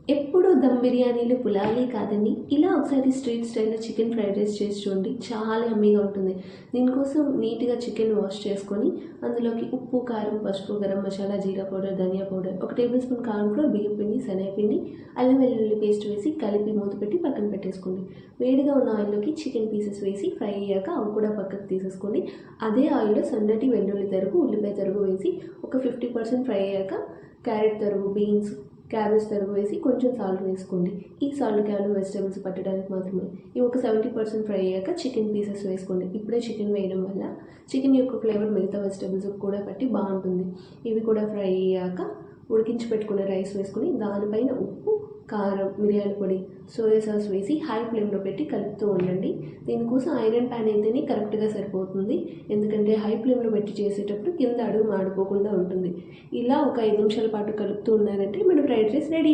ఎప్పుడూ దమ్ బిర్యానీలు, పులాలే కాదండి. ఇలా ఒకసారి స్ట్రీట్ స్టైల్‌లో చికెన్ ఫ్రైడ్ రైస్ చేసి చూడండి. చాలా యమ్మీగా ఉంటుంది. దీనికోసం నీట్‌గా చికెన్ వాష్ చేసుకొని, అందులోకి ఉప్పు, కారం, పసుపు, గరం మసాలా, జీరా పౌడర్, ధనియా powder, 1 tablespoon cornflour, బియ్యం పిండి, శనగపిండి, అల్లం వెల్లుల్లి పేస్ట్ వేసి కలిపి మూత పెట్టి పక్కన పెట్టేసుకోండి. వేడిగా ఉన్న ఆయిల్‌లోకి చికెన్ పీసెస్ వేసి ఫ్రై అయ్యాక అవి కూడా పక్కకు తీసేసుకోండి. అదే ఆయిల్‌లో సన్నటి వెల్లుల్లి తరుగు, ఉల్లిపాయ తరుగు వేసి ఒక 50% ఫ్రై అయ్యాక క్యారెట్ తరుగు, బీన్స్, క్యాబేజ్ తరుగు వేసి కొంచెం సాల్ట్ వేసుకోండి. ఈ సాల్ట్ కేవలం వెజిటబుల్స్ పట్టడానికి మాత్రమే. ఇవి ఒక 70% ఫ్రై అయ్యాక చికెన్ పీసెస్ వేసుకోండి. ఇప్పుడే చికెన్ వేయడం వల్ల చికెన్ యొక్క ఫ్లేవర్ మిగతా వెజిటబుల్స్ కూడా పట్టి బాగుంటుంది. ఇవి కూడా ఫ్రై అయ్యాక ఉడికించి పెట్టుకున్న రైస్ వేసుకొని దానిపైన ఉప్పు, కారం, మిరియాల పొడి, సోయా సాస్ వేసి హై ఫ్లేమ్లో పెట్టి కలుపుతూ ఉండండి. దీనికోసం ఐరన్ ప్యాన్ అయితేనే కరెక్ట్గా సరిపోతుంది. ఎందుకంటే హై ఫ్లేమ్లో పెట్టి చేసేటప్పుడు కింద అడుగు మాడిపోకుండా ఉంటుంది. ఇలా ఒక 5 నిమిషాల పాటు కలుపుతూ ఉన్నారంటే మన ఫ్రైడ్ రైస్ రెడీ.